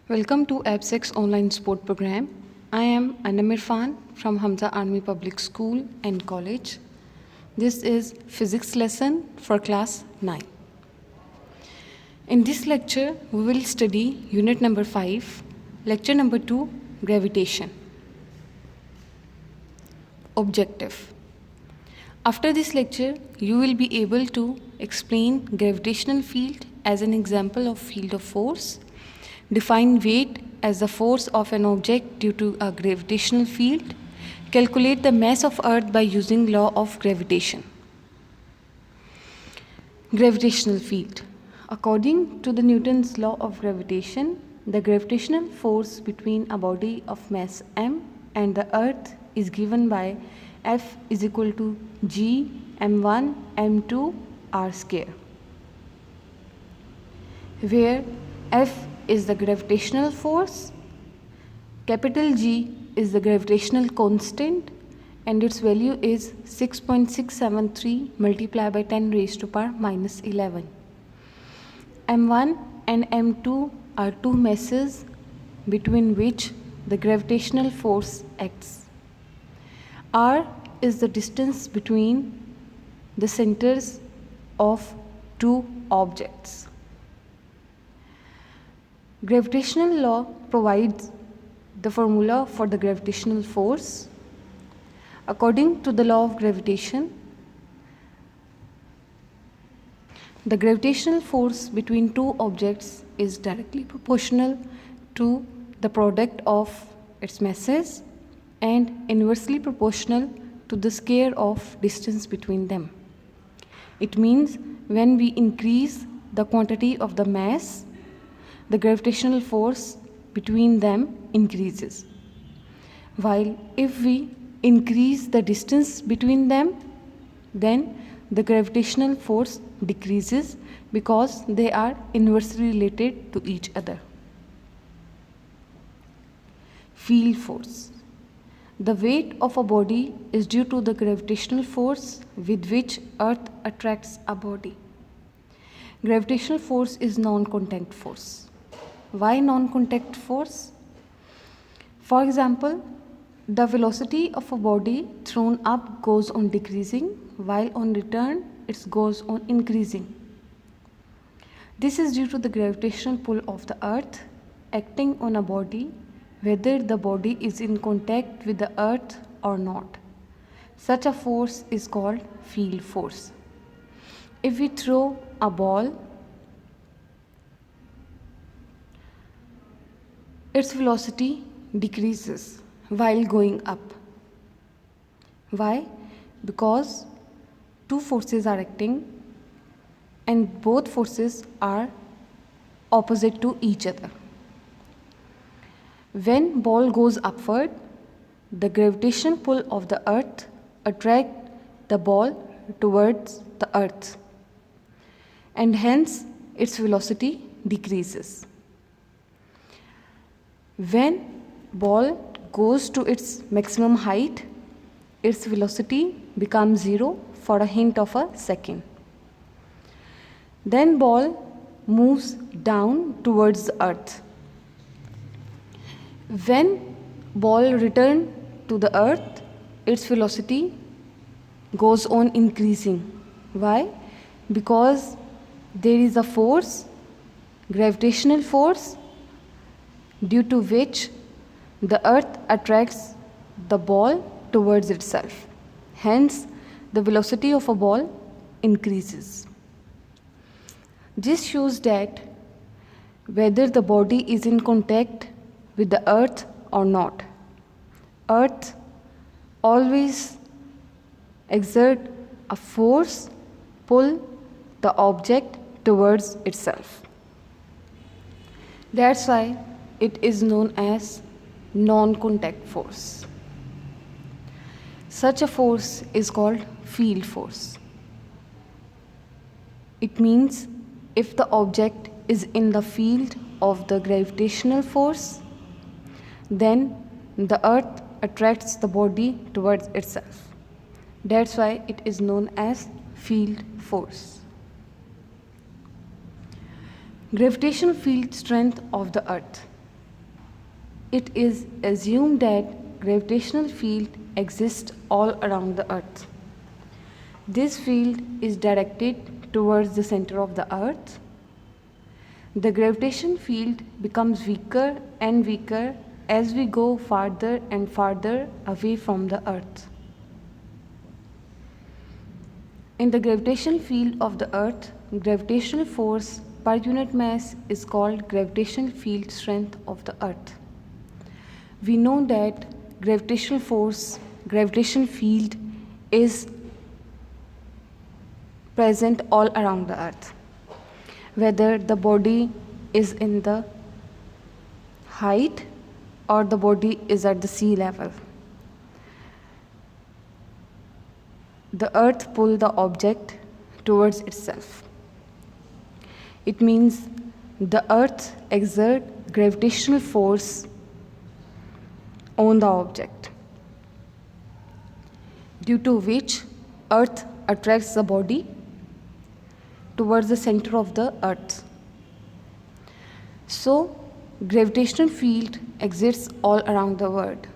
Welcome to ABSEC's online sport program. I am Anam Irfan from Hamza Army Public School and College. This is physics lesson for class 9. In this lecture, we will study unit number 5, lecture number 2, gravitation. Objective. After this lecture, you will be able to explain gravitational field as an example of field of force, define weight as the force of an object due to a gravitational field, calculate the mass of Earth by using law of gravitation. Gravitational field. According to the Newton's law of gravitation, the gravitational force between a body of mass m and the Earth is given by F is equal to G m1 m2 r square, where F is the gravitational force, capital G is the gravitational constant, and its value is 6.673 multiplied by 10 raised to power minus 11. M1 and M2 are two masses between which the gravitational force acts. R is the distance between the centers of two objects. Gravitational law provides the formula for the gravitational force. According to the law of gravitation, the gravitational force between two objects is directly proportional to the product of its masses and inversely proportional to the square of distance between them. It means when we increase the quantity of the mass, the gravitational force between them increases, while if we increase the distance between them, then the gravitational force decreases because they are inversely related to each other. Field force. The weight of a body is due to the gravitational force with which Earth attracts a body. Gravitational force is non-contact force. Why non-contact force? For example, the velocity of a body thrown up goes on decreasing, while on return it goes on increasing. This is due to the gravitational pull of the Earth acting on a body, whether the body is in contact with the Earth or not. Such a force is called field force. If we throw a ball, its velocity decreases while going up. Why? Because two forces are acting and both forces are opposite to each other. When ball goes upward, the gravitational pull of the Earth attracts the ball towards the Earth, and hence its velocity decreases. When ball goes to its maximum height, its velocity becomes 0 for a hint of a second. Then ball moves down towards the Earth. When ball returns to the Earth, its velocity goes on increasing. Why? Because there is a force, gravitational force, due to which the Earth attracts the ball towards itself. Hence, the velocity of a ball increases. This shows that whether the body is in contact with the Earth or not, Earth always exerts a force pull the object towards itself. That's why it is known as non-contact force. Such a force is called field force. It means if the object is in the field of the gravitational force, then the Earth attracts the body towards itself. That's why it is known as field force. Gravitational field strength of the Earth. it is assumed that gravitational field exists all around the earth. This field is directed towards the center of the earth. The gravitation field becomes weaker and weaker as we go farther and farther away from the earth. In the gravitational field of the earth, gravitational force per unit mass is called gravitational field strength of the earth. We know that gravitational force, gravitational field is present all around the earth, whether the body is in the height or the body is at the sea level. The earth pulls the object towards itself. It means the earth exerts gravitational force on the object, due to which earth attracts the body towards the center of the earth. So, gravitational field exists all around the world,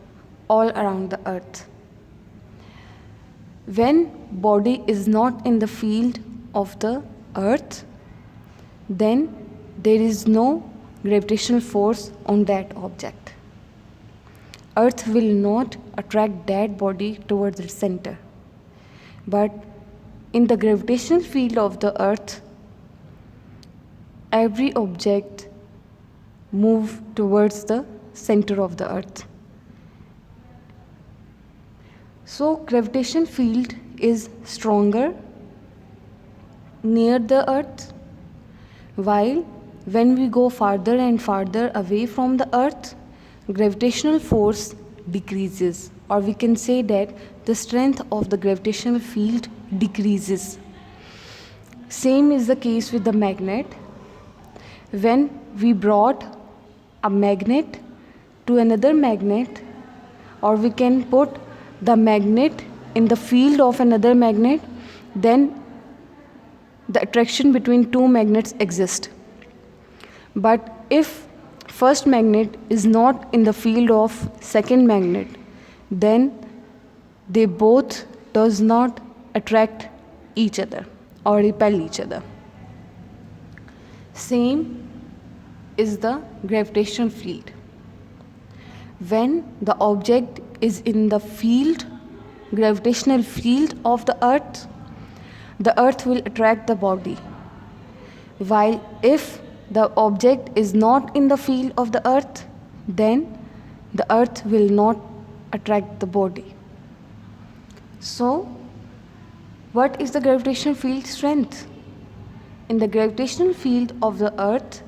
all around the earth. When body is not in the field of the earth, then there is no gravitational force on that object. Earth will not attract that body towards its center. But in the gravitational field of the earth, every object moves towards the center of the earth. So gravitational field is stronger near the earth, while when we go farther and farther away from the earth, gravitational force decreases, or we can say that the strength of the gravitational field decreases. Same is the case with the magnet. When we brought a magnet to another magnet, or we can put the magnet in the field of another magnet, then the attraction between two magnets exists. But if first magnet is not in the field of second magnet, then they both does not attract each other or repel each other. Same is the gravitational field. When the object is in the field, gravitational field of the earth will attract the body. While if the object is not in the field of the earth, then the earth will not attract the body. So, what is the gravitational field strength? In the gravitational field of the earth,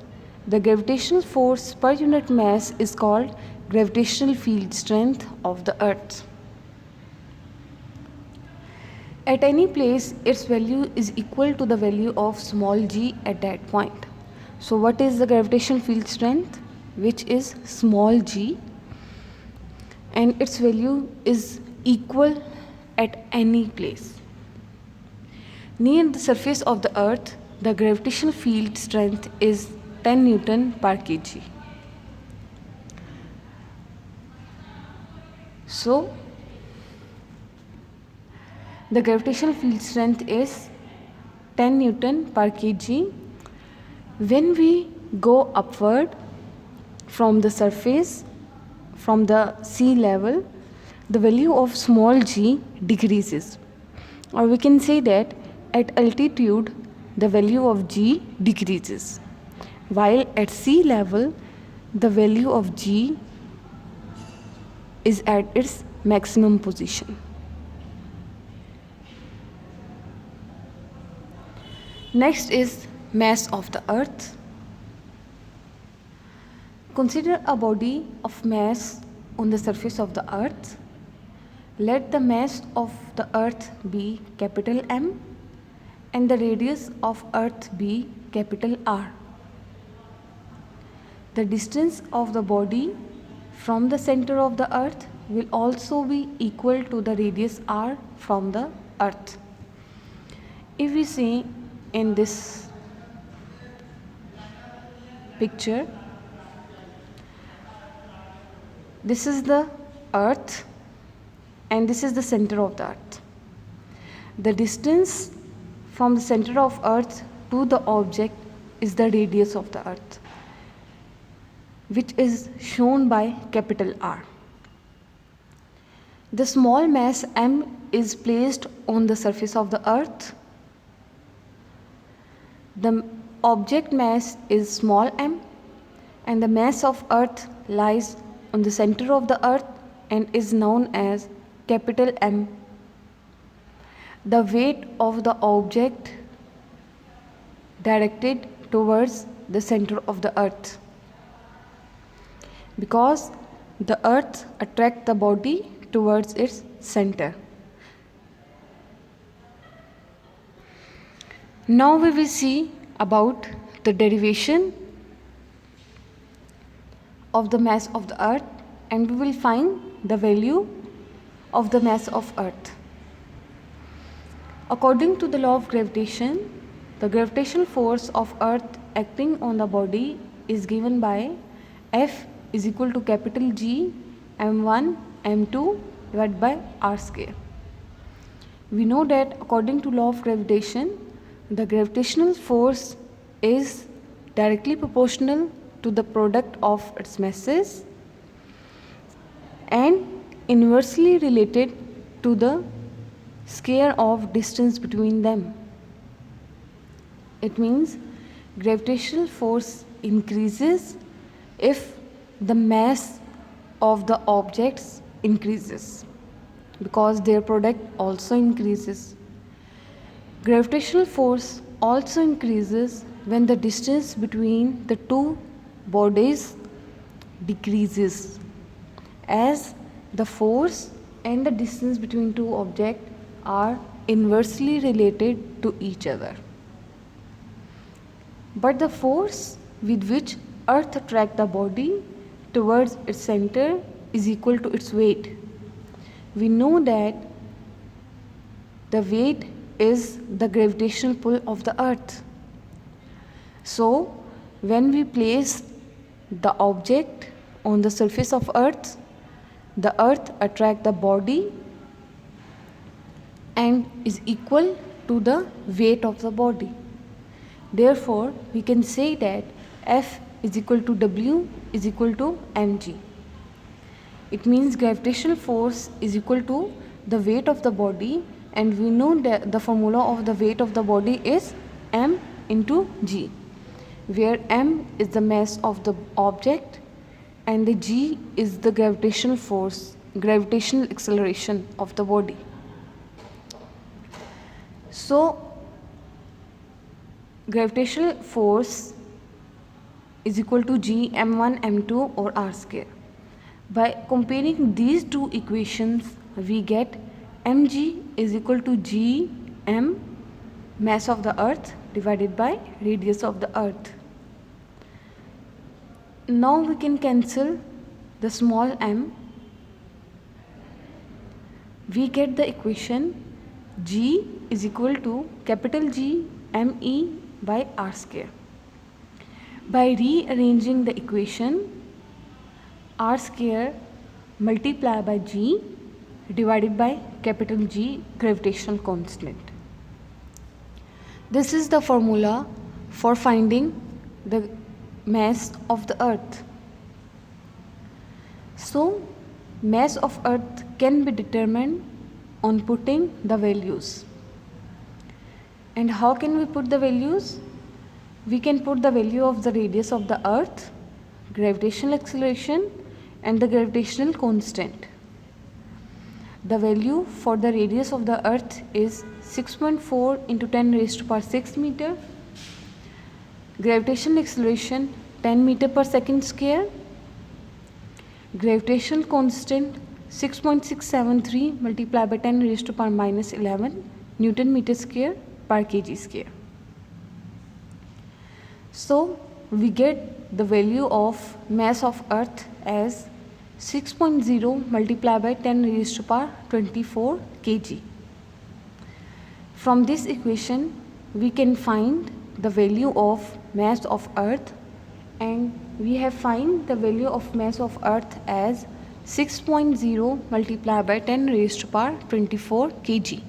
the gravitational force per unit mass is called gravitational field strength of the earth. At any place, its value is equal to the value of small g at that point. So what is the gravitational field strength? Which is small g, and its value is equal at any place. Near the surface of the earth, the gravitational field strength is 10 Newton per kg. So, the gravitational field strength is 10 Newton per kg. When we go upward from the surface, from the sea level, the value of small g decreases. Or we can say that at altitude, the value of g decreases, while at sea level, the value of g is at its maximum position. Next is mass of the earth. Consider a body of mass on the surface of the earth. Let the mass of the earth be capital M and the radius of earth be capital R. The distance of the body from the center of the earth will also be equal to the radius R from the earth. If we see in this picture, This is the earth and this is the center of the earth. The distance from the center of earth to the object is the radius of the earth, which is shown by capital R. The small mass m is placed on the surface of the earth. The object mass is small m and the mass of earth lies on the center of the earth and is known as capital M. The weight of the object directed towards the center of the earth, because the earth attracts the body towards its center. Now we will see about the derivation of the mass of the earth, and we will find the value of the mass of earth. According to the law of gravitation, the gravitational force of earth acting on the body is given by F is equal to capital G m1 m2 divided by r square. We know that according to law of gravitation, the gravitational force is directly proportional to the product of its masses and inversely related to the square of distance between them. It means gravitational force increases if the mass of the objects increases, because their product also increases. Gravitational force also increases when the distance between the two bodies decreases, as the force and the distance between two objects are inversely related to each other. But the force with which earth attracts the body towards its center is equal to its weight. We know that the weight is the gravitational pull of the earth. So when we place the object on the surface of earth, the earth attracts the body and is equal to the weight of the body. Therefore, we can say that F is equal to W is equal to mg. It means gravitational force is equal to the weight of the body, and we know that the formula of the weight of the body is m into g, where m is the mass of the object and the g is the gravitational force, gravitational acceleration of the body. So gravitational force is equal to g m1 m2 or r square. By comparing these two equations, we get mg is equal to g m, mass of the earth, divided by radius of the earth. Now we can cancel the small m. We get the equation g is equal to capital G me by r square. By rearranging the equation, r square multiplied by g divided by capital G gravitational constant. This is the formula for finding the mass of the earth. So mass of earth can be determined on putting the values. And how can we put the values? We can put the value of the radius of the earth, gravitational acceleration and the gravitational constant. The value for the radius of the earth is 6.4 into 10 raised to power 6 meter. Gravitational acceleration 10 meter per second square. Gravitational constant 6.673 multiplied by 10 raised to power minus 11 Newton meter square per kg square. So we get the value of mass of earth as 6.0 multiplied by 10 raised to power 24 kg. From this equation, we can find the value of mass of earth, and we have find the value of mass of earth as 6.0 multiplied by 10 raised to power 24 kg.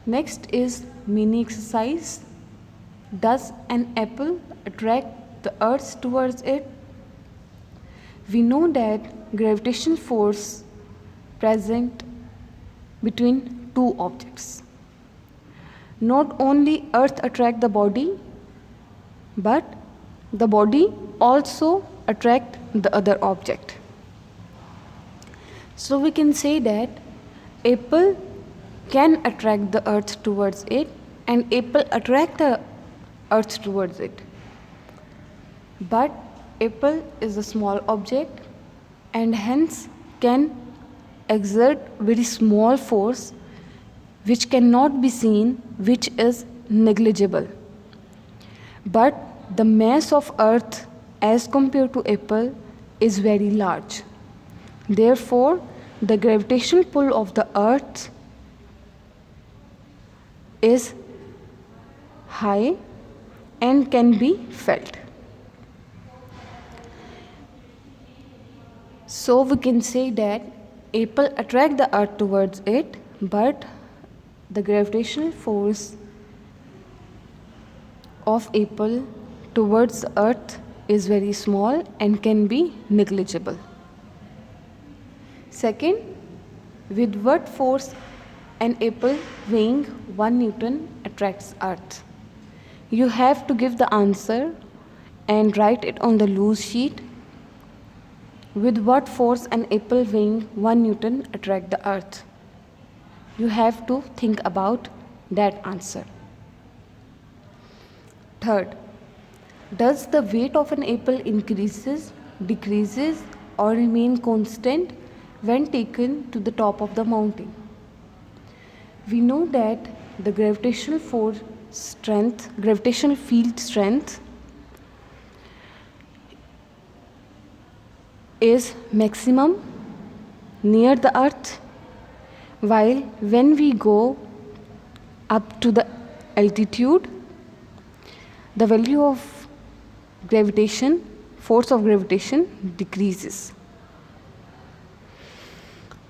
Next is mini exercise. Does an apple attract the earth towards it? We know that gravitational force present between two objects. Not only earth attract the body, but the body also attract the other object. So we can say that apple can attract the earth towards it and apple attract the earth towards it. But apple is a small object and hence can exert very small force which cannot be seen, which is negligible. But the mass of earth as compared to apple is very large. Therefore, the gravitational pull of the earth is high and can be felt. So we can say that apple attract the earth towards it, but the gravitational force of apple towards the earth is very small and can be negligible. Second, with what force an apple weighing 1 Newton attracts earth? You have to give the answer and write it on the loose sheet. With what force an apple weighing 1 Newton attract the earth? You have to think about that answer. Third, does the weight of an apple increases, decreases or remain constant when taken to the top of the mountain? We know that the gravitational field strength is maximum near the earth, while when we go up to the altitude, the value of force of gravitation decreases.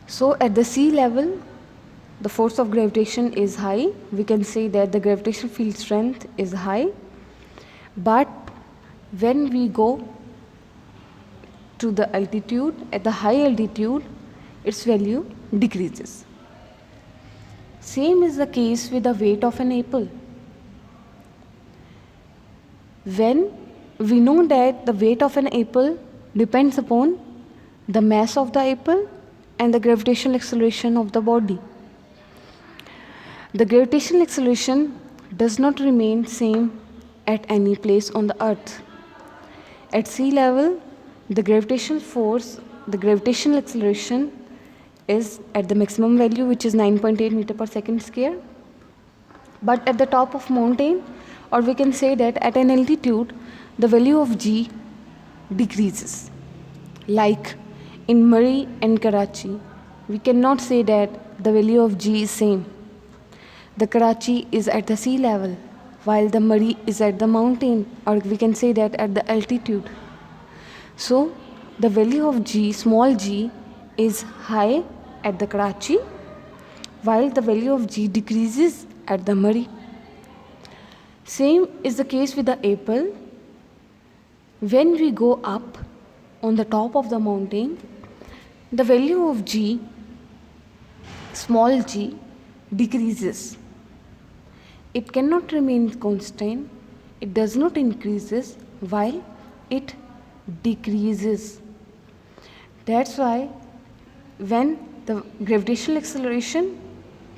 So at the sea level, the force of gravitation is high. We can say that the gravitational field strength is high, but when we go to the altitude, at the high altitude, its value decreases. Same is the case with the weight of an apple. When we know that the weight of an apple depends upon the mass of the apple and the gravitational acceleration of the body. The gravitational acceleration does not remain same at any place on the earth. At sea level, the gravitational acceleration is at the maximum value, which is 9.8 meter per second square. But at the top of mountain, or we can say that at an altitude, the value of g decreases. Like in Murree and Karachi, we cannot say that the value of g is same. The Karachi is at the sea level, while the Murree is at the mountain, or we can say that at the altitude. So the value of g, small g, is high at the Karachi, while the value of g decreases at the Murree. Same is the case with the apple. When we go up on the top of the mountain, the value of g, small g, decreases. It cannot remain constant. It does not increases while it decreases. That's why when the gravitational acceleration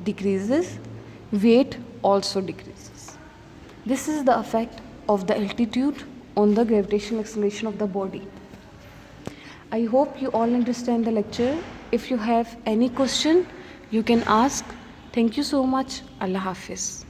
decreases, weight also decreases. This is the effect of the altitude on the gravitational acceleration of the body. I hope you all understand the lecture. If you have any question, you can ask. Thank you so much. Allah Hafiz.